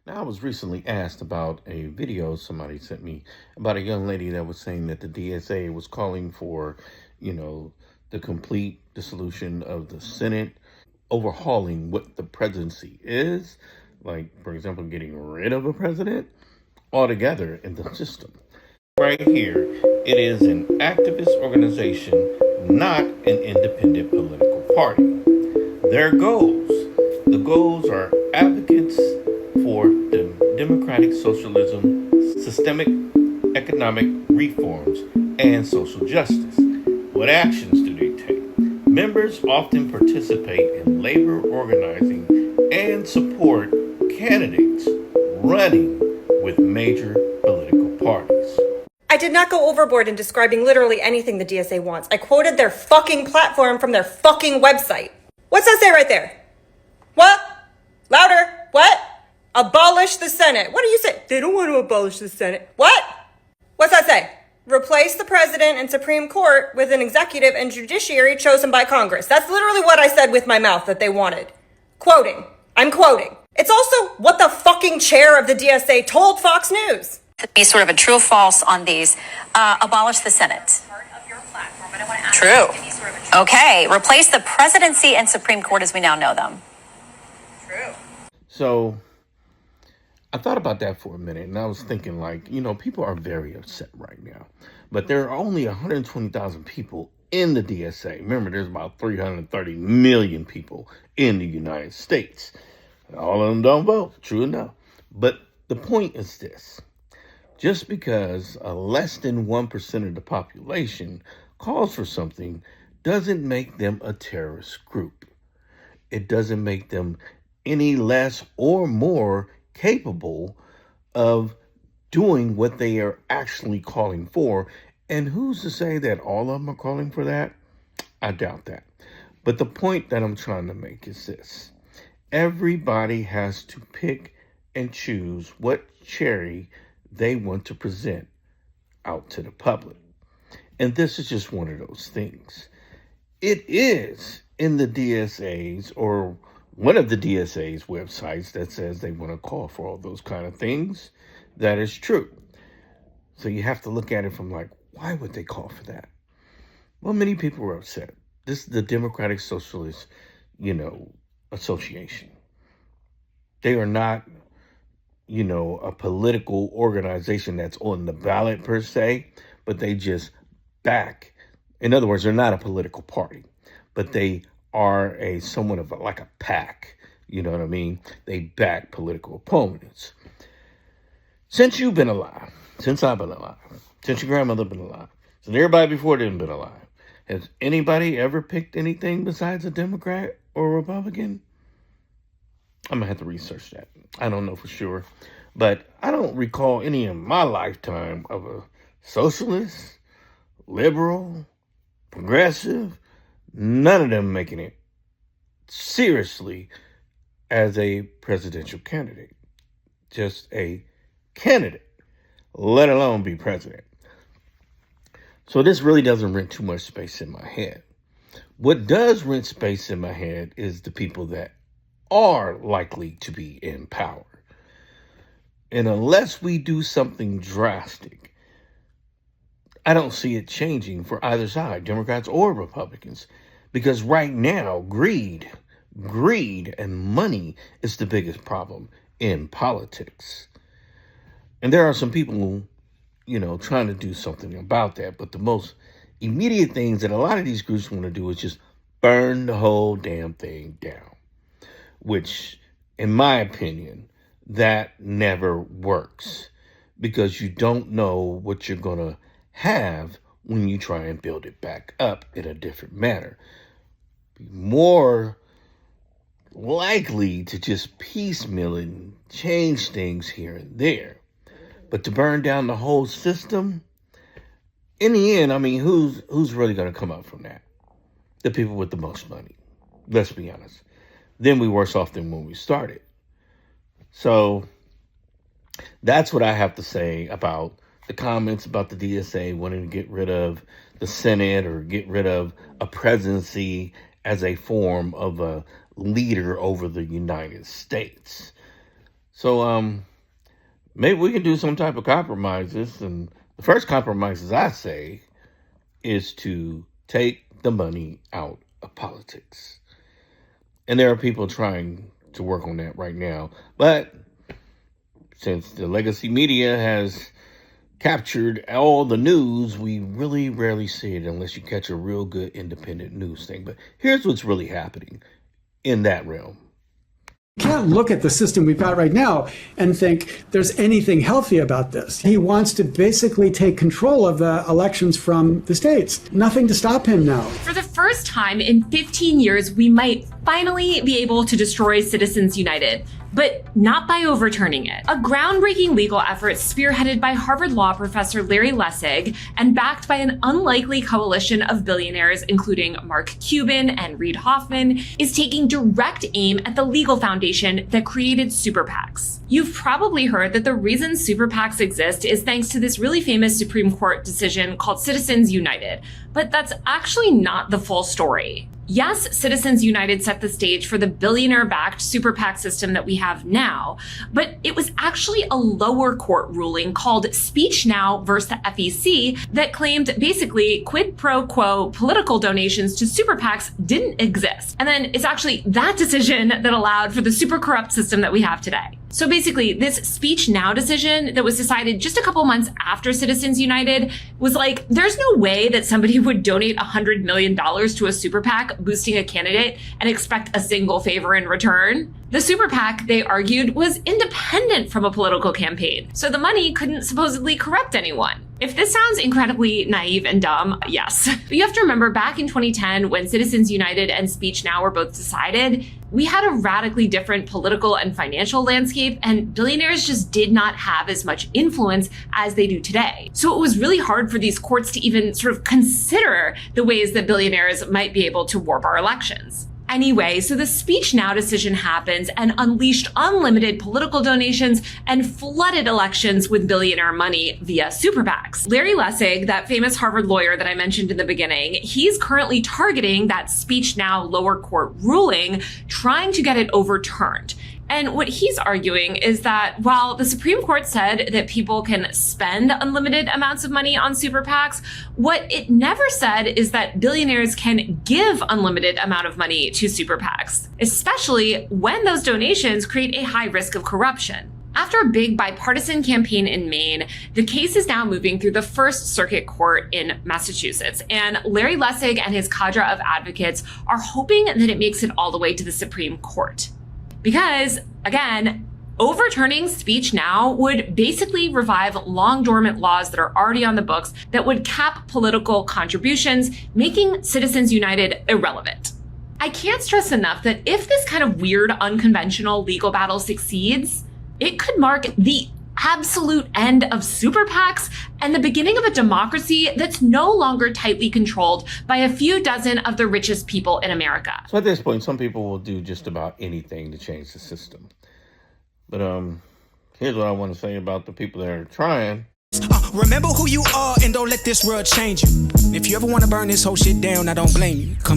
Now, I was recently asked about a video somebody sent me about a young lady that was saying that the DSA was calling for, you know, the complete dissolution of the Senate, overhauling what the presidency is, like, for example, getting rid of a president altogether in the system. Right here, it is an activist organization, not an independent political party. Their goals. The goals are advocates for democratic socialism, systemic economic reforms, and social justice. What actions do they take? Members often participate in labor organizing and support candidates running with major political parties. I did not go overboard in describing literally anything the DSA wants. I quoted their fucking platform from their fucking website. What's that say right there? What? Louder. What? Abolish the Senate. What do you say? They don't want to abolish the Senate. What? What's that say? Replace the president and Supreme Court with an executive and judiciary chosen by Congress. That's literally what I said with my mouth that they wanted. Quoting. I'm quoting. It's also what the fucking chair of the DSA told Fox News. Be sort of a true or false on these. Abolish the Senate. True. Okay. Replace the presidency and Supreme Court as we now know them. True. So I thought about that for a minute, and I was thinking, like, people are very upset right now. But there are only 120,000 people in the DSA. Remember, there's about 330 million people in the United States. All of them don't vote, true enough. But the point is this. Just because less than 1% of the population calls for something doesn't make them a terrorist group. It doesn't make them any less or more capable of doing what they are actually calling for. And who's to say that all of them are calling for that? I doubt that. But the point that I'm trying to make is this. Everybody has to pick and choose what cherry they want to present out to the public. And this is just one of those things. It is in the DSA's or one of the DSA's websites that says they want to call for all those kind of things. That is true. So you have to look at it from like, why would they call for that? Well, many people were upset. This is the Democratic Socialist, Association. They are not, a political organization that's on the ballot per se, but they just back. In other words, they're not a political party, but they are somewhat of like a PAC. You know what I mean? They back political opponents. Since you've been alive, since I've been alive, since your grandmother been alive, since everybody before them been alive, has anybody ever picked anything besides a Democrat or a Republican? I'm going to have to research that. I don't know for sure. But I don't recall any in my lifetime of a socialist, liberal, progressive, none of them making it seriously as a presidential candidate. Just a candidate, let alone be president. So this really doesn't rent too much space in my head. What does rent space in my head is the people that are likely to be in power. And unless we do something drastic, I don't see it changing for either side, Democrats or Republicans. Because right now, greed and money is the biggest problem in politics. And there are some people, trying to do something about that. But the most immediate things that a lot of these groups want to do is just burn the whole damn thing down. Which, in my opinion, that never works. Because you don't know what you're going to have when you try and build it back up in a different manner. Be more likely to just piecemeal and change things here and there. But to burn down the whole system, in the end, who's really going to come up from that? The people with the most money. Let's be honest. Then we worse off than when we started. So that's what I have to say about the comments about the DSA wanting to get rid of the Senate or get rid of a presidency as a form of a leader over the United States. So maybe we can do some type of compromises. And the first compromises I say is to take the money out of politics. And there are people trying to work on that right now. But since the legacy media has captured all the news, we really rarely see it unless you catch a real good independent news thing. But here's what's really happening in that realm. You can't look at the system we've got right now and think there's anything healthy about this. He wants to basically take control of the elections from the states. Nothing to stop him now. For the first time in 15 years, we might finally be able to destroy Citizens United, but not by overturning it. A groundbreaking legal effort spearheaded by Harvard Law professor Larry Lessig and backed by an unlikely coalition of billionaires, including Mark Cuban and Reid Hoffman, is taking direct aim at the legal foundation that created super PACs. You've probably heard that the reason super PACs exist is thanks to this really famous Supreme Court decision called Citizens United, but that's actually not the full story. Yes, Citizens United set the stage for the billionaire-backed super PAC system that we have now, but it was actually a lower court ruling called Speech Now versus the FEC that claimed basically quid pro quo political donations to super PACs didn't exist. And then it's actually that decision that allowed for the super corrupt system that we have today. So basically, this Speech Now decision that was decided just a couple months after Citizens United was like, there's no way that somebody would donate $100 million to a super PAC boosting a candidate and expect a single favor in return. The super PAC, they argued, was independent from a political campaign, so the money couldn't supposedly corrupt anyone. If this sounds incredibly naive and dumb, yes. But you have to remember back in 2010, when Citizens United and Speech Now were both decided, we had a radically different political and financial landscape, and billionaires just did not have as much influence as they do today. So it was really hard for these courts to even sort of consider the ways that billionaires might be able to warp our elections. Anyway, so the Speech Now decision happens and unleashed unlimited political donations and flooded elections with billionaire money via super PACs. Larry Lessig, that famous Harvard lawyer that I mentioned in the beginning, he's currently targeting that Speech Now lower court ruling, trying to get it overturned. And what he's arguing is that while the Supreme Court said that people can spend unlimited amounts of money on super PACs, what it never said is that billionaires can give unlimited amount of money to super PACs, especially when those donations create a high risk of corruption. After a big bipartisan campaign in Maine, the case is now moving through the First Circuit Court in Massachusetts, and Larry Lessig and his cadre of advocates are hoping that it makes it all the way to the Supreme Court. Because, again, overturning Speech Now would basically revive long dormant laws that are already on the books that would cap political contributions, making Citizens United irrelevant. I can't stress enough that if this kind of weird, unconventional legal battle succeeds, it could mark the absolute end of super PACs and the beginning of a democracy that's no longer tightly controlled by a few dozen of the richest people in America. So at this point, some people will do just about anything to change the system. But here's what I want to say about the people that are trying. Remember who you are and don't let this world change you. If you ever want to burn this whole shit down, I don't blame you. Come